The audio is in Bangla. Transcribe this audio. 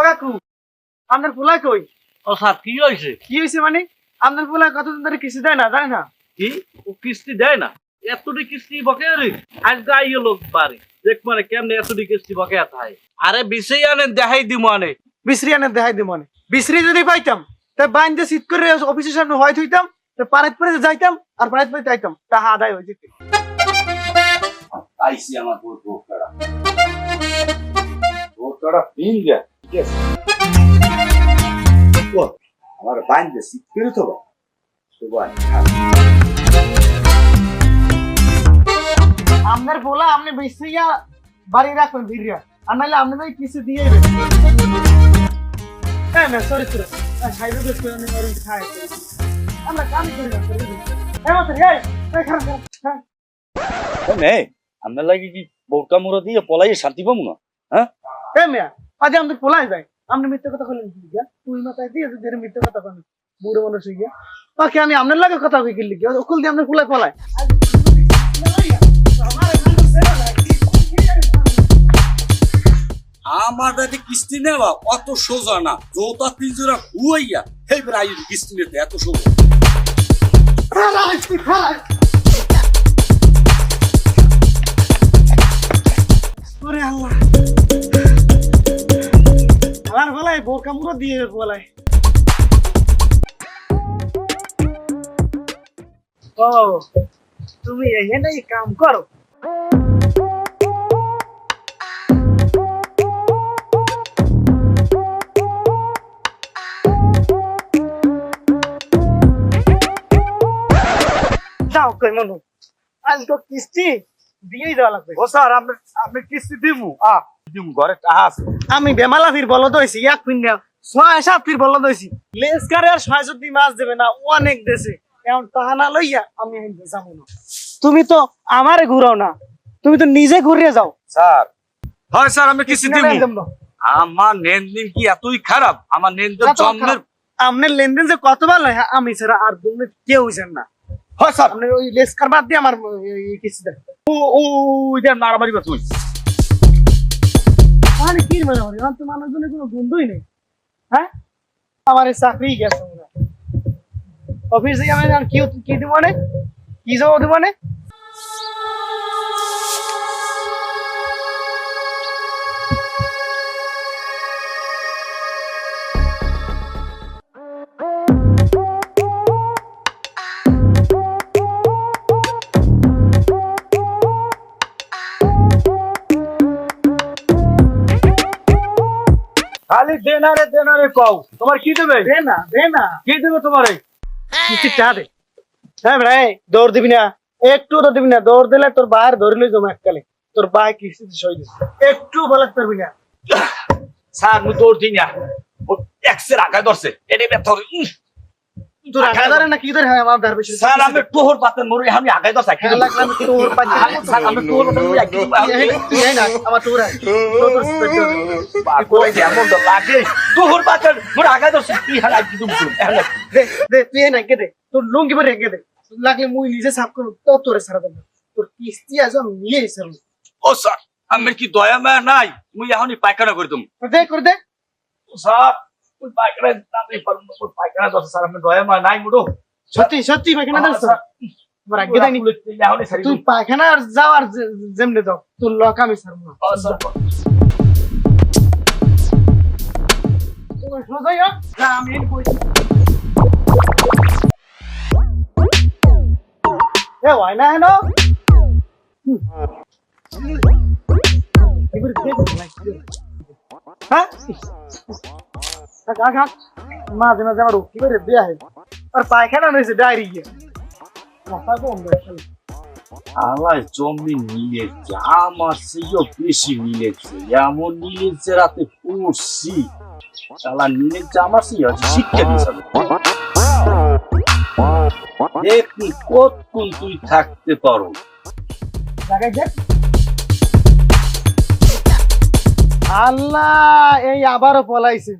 কাকু আপনার পোলা কই? ও স্যার কি হয়েছে? কি হয়েছে মানে? আপনার পোলা কতদিন ধরে কিস্তি দেয় না, জানে না? কি ও কিস্তি দেয় না? এতটি কিস্তি বকেয়া রে? আজ গাই লোক বাড়ি দেখ মানে কেমনে এতটি কিস্তি বকেয়া থাকে। আরে বিশেই আনেন দেখাই দিব আনে। বিশ্রি আনে দেখাই দিব মানে বিশ্রি যদি পাইতাম তাই বাইন্দে শীত করে অফিসের সামনে হয়ত হইতাম, পাড়াত পরে যাইতাম আর পাড়াত পরে যাইতাম, টাকা আদায় হয়ে যেত। আইসি আমার ভোটটা পিন গে ঠিক আছে ও আমার বাইন্দে শীত করে তো সুবান আপনার পোলা আপনি বিশ্রিয়া বাড়ি রাখবেন ভিড়িয়া, আর নাহলে আপনাদের কিছু দিয়ে হ্যাঁ না সরি সরি সাইডে বেশ করে খাই আমরা কামই করি না নেই আপনার লাগে কি বোরকা মুড়া দিয়ে পলাই শান্তি পাবো না? হ্যাঁ মেয়া আজ আমাদের পোলাই যায়, আপনি মিথ্যে কথা বললেন কি গিয়া? তুই মাথায় দিয়ে যদি মিথ্যে কথা বলেন বুড়ো মানুষ হয়ে গিয়া ওকে আমি আপনার লাগে কথা কই গেলি গিয়া ওকুল দিয়ে আপনার পোলাই পলায়। আমার দাদি কিস্তি নেওয়া অত সোজা না, জোতা পিঞ্জরা হুয়াইয়া এই প্রায় কিস্তি নিতে এত সোজা। ওরে আল্লাহ আমার বলাই বোরকা মুড়ো দিয়ে বলাই। ও তুমি এখানে কাম করো? যাও কই মনু আজ তো কিস্তি দিয়েই দেওয়া লাগবে। ও স্যার আপনি কিস্তি দিমু দিমু ঘরে টাকা আছে। আমি বেমালা ফির বলদ হয়েছি এক ফির 6-7 ফির বলদ হয়েছি লেসকারে আর 6 মাছ দেবে না অনেক দেশে এখন টাকা না লইয়া আমি যাবো না। তুমি তো আমারে ঘুরাও না, তুমি তো নিজে ঘুরিয়ে যাও। স্যার হয় স্যার আমি কিস্তি দিমু। আমার লেনদেন কি এতই খারাপ? আমার লেনদেন জন্মের আপনার লেনদেন যে কত ভালো হয় আমি ছাড়া আর তুমি কেউ হইছেন না। হয় স্যার আপনি ওই লেসকার বাদ দিয়ে আমার কিস্তি দেন। ও ইদার মারামারি বা তুই মানে কি মারামারি? আমার তো মানুষজনের কোনো বন্ধুই নেই। হ্যাঁ আমার চাকরি গেছে অফিস থেকে আমি আর কি দিব মানে কি যাবো দিব মানে? খালি দেনারে কও তোমার কি দেবে? দে না কি দেবে তোমারে? কিস্তি টাকা দে। হ্যাঁ ভাই দৌড় দিবি না, একটু তো দিবি না। দৌড় দিলে তোর বাইরে ধরলে জমা এককালে তোর বাই কিস্তি সই দিস, একটু বলে পারবি না। স্যার মু দৌড় দিই না, ও এক্সের আগায় ধরছে এনে ব্যথা। তোর আগে ধরে না কি ধরে? হ্যাঁ আমার ধার বেশি। স্যার আমি তোহর পাতের মরে আমি আগায় ধরছে কি লাগলাম তোর পাঁচ স্যার আমি তোহর পাতের মরে কি তুই না আমার তোর কই এমন তো লাগে তোহর পাতের মরে আগায় ধরছে কি হালাই কি তুমি দে দে তুই না কে দে তোর লুঙ্গি পরে রেখে দে, লাগলে মুই নিজে সাফ করব তো তোরে সারা দেব। তোর কিস্তি আজ আমি নিয়ে এসেছি। ও স্যার আমি কি দয়া মায়া নাই? মুই এখনই পায়খানা করে দম। দে করে দে। স্যার ওই পায়খানা দাঁড়াই পারুম না, ওই পায়খানা দরছে স্যার আমি দয়া মায়া নাই মুডো। সত্যি সত্যি পায়খানা দাও স্যার। আমার আগে দেয়নি এখনই সারি তুই পায়খানা আর যাও আর যেমনে দাও তোর লক আমি ছাড়ব না। স্যার তোমার সোজাই না আমি এনে কইছি এ ওই না হেনো এবারে দে হ্যাঁ কাকা মাঝে মাঝে আমার কি করে দেয়া হয় আর পায়খানা নইছে ডায়রি গিয়ে মাথা কম দেয়। আলাই জমি নিয়েছে আমার চেয়েও বেশি নিয়েছে, এমন নিয়েছে রাতে পড়ছি শালা নিয়েছে আমার চেয়ে শিক্ষা দিয়েছে। দেখি কতক্ষণ তুই থাকতে পারো। আল্লাহ এই আবারও পলাইছে।